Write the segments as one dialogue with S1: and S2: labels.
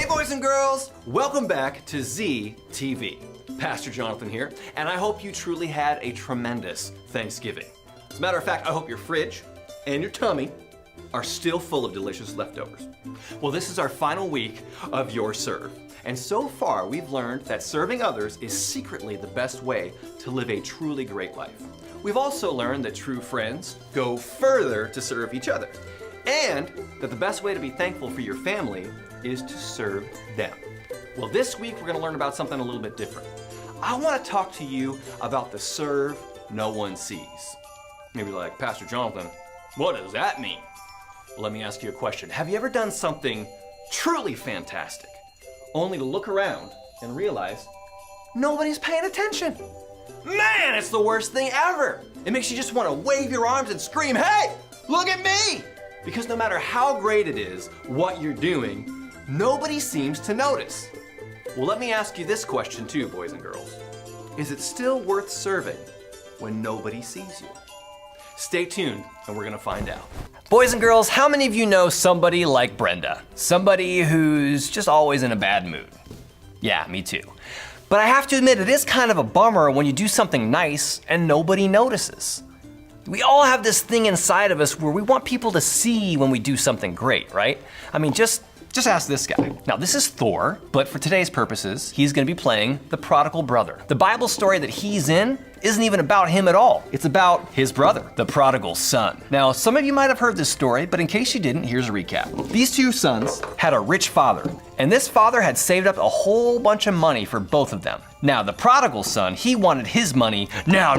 S1: Hey boys and girls, welcome back to ZTV. Pastor Jonathan here, and I hope you truly had a tremendous Thanksgiving. As a matter of fact, I hope your fridge and your tummy are still full of delicious leftovers. Well, this is our final week of Your Serve, and so far we've learned that serving others is secretly the best way to live a truly great life. We've also learned that true friends go further to serve each other, and that the best way to be thankful for your family is to serve them. Well, this week we're gonna learn about something a little bit different. I wanna talk to you about the serve no one sees. Maybe like, Pastor Jonathan, what does that mean? Well, let me ask you a question. Have you ever done something truly fantastic, only to look around and realize nobody's paying attention? Man, it's the worst thing ever. It makes you just wanna wave your arms and scream, hey, look at me! Because no matter how great it is, what you're doing, nobody seems to notice. Well, let me ask you this question too, boys and girls. Is it still worth serving when nobody sees you? Stay tuned and we're gonna find out. Boys and girls, how many of you know somebody like Brenda? Somebody who's just always in a bad mood. Yeah, me too. But I have to admit, it is kind of a bummer when you do something nice and nobody notices. We all have this thing inside of us where we want people to see when we do something great, right? I mean, just ask this guy. Now, this is Thor, but for today's purposes, he's gonna be playing the Prodigal Brother. The Bible story that he's in isn't even about him at all. It's about his brother, the prodigal son. Now, some of you might have heard this story, but in case you didn't, here's a recap. These two sons had a rich father, and this father had saved up a whole bunch of money for both of them. Now, the prodigal son, he wanted his money now.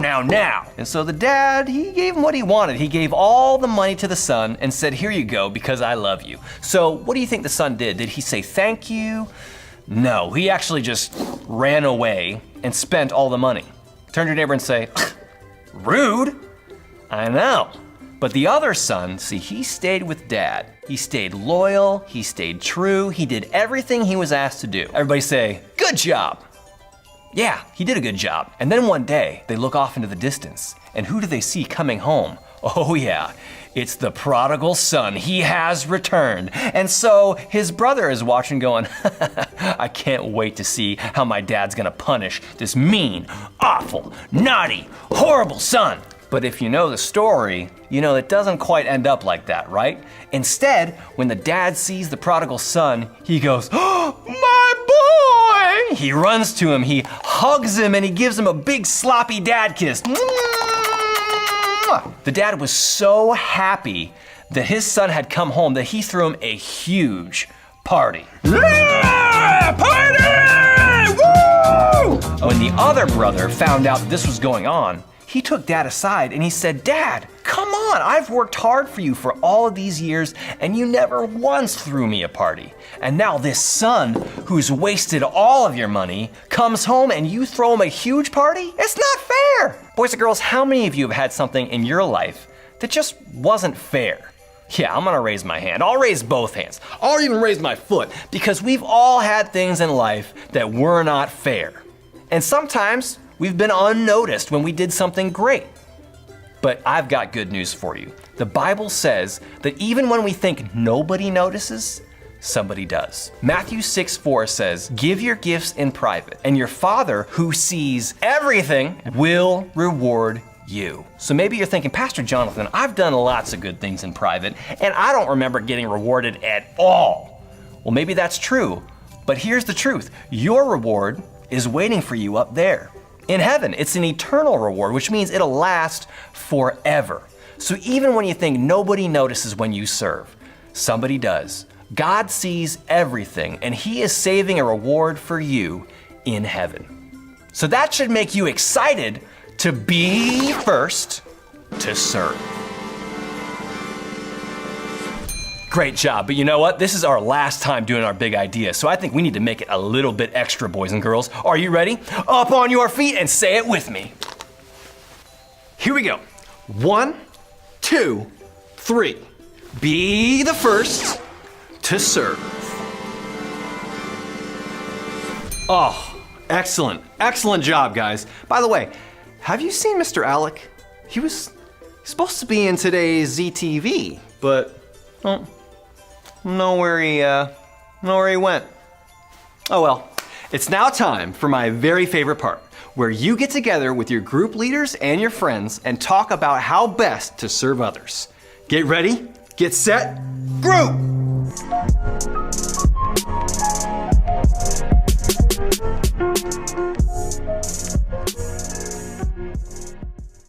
S1: And so the dad, he gave him what he wanted. He gave all the money to the son and said, here you go, because I love you. So what do you think the son did? Did he say thank you? No, he actually just ran away and spent all the money. Turn to your neighbor and say, rude. I know. But the other son, see, he stayed with dad. He stayed loyal, he stayed true, he did everything he was asked to do. Everybody say, good job. Yeah, he did a good job. And then one day, they look off into the distance, and who do they see coming home? Oh yeah, it's the prodigal son. He has returned. And so his brother is watching going, I can't wait to see how my dad's gonna punish this mean, awful, naughty, horrible son. But if you know the story, you know it doesn't quite end up like that, right? Instead, when the dad sees the prodigal son, he goes, oh, my boy! He runs to him, he hugs him, and he gives him a big sloppy dad kiss. The dad was so happy that his son had come home that he threw him a huge party. Yeah, party! Woo! When the other brother found out this was going on, he took dad aside and he said, Dad, come on, I've worked hard for you for all of these years and you never once threw me a party. And now this son, who's wasted all of your money, comes home and you throw him a huge party? It's not fair. Boys and girls, how many of you have had something in your life that just wasn't fair? Yeah, I'm gonna raise my hand. I'll raise both hands. I'll even raise my foot because we've all had things in life that were not fair. And sometimes we've been unnoticed when we did something great. But I've got good news for you. The Bible says that even when we think nobody notices, somebody does. Matthew 6:4 says, give your gifts in private, and your Father who sees everything will reward you. So maybe you're thinking, Pastor Jonathan, I've done lots of good things in private, and I don't remember getting rewarded at all. Well, maybe that's true, but here's the truth. Your reward is waiting for you up there. In heaven, it's an eternal reward, which means it'll last forever. So even when you think nobody notices when you serve, somebody does. God sees everything, and He is saving a reward for you in heaven. So that should make you excited to be first to serve. Great job, but you know what? This is our last time doing our big idea, so I think we need to make it a little bit extra, boys and girls. Are you ready? Up on your feet and say it with me. Here we go. 1, 2, 3. Be the first to serve. Oh, excellent. Excellent job, guys. By the way, have you seen Mr. Alec? He was supposed to be in today's ZTV, but know where he went. Oh well, it's now time for my very favorite part, where you get together with your group leaders and your friends and talk about how best to serve others. Get ready, get set, group!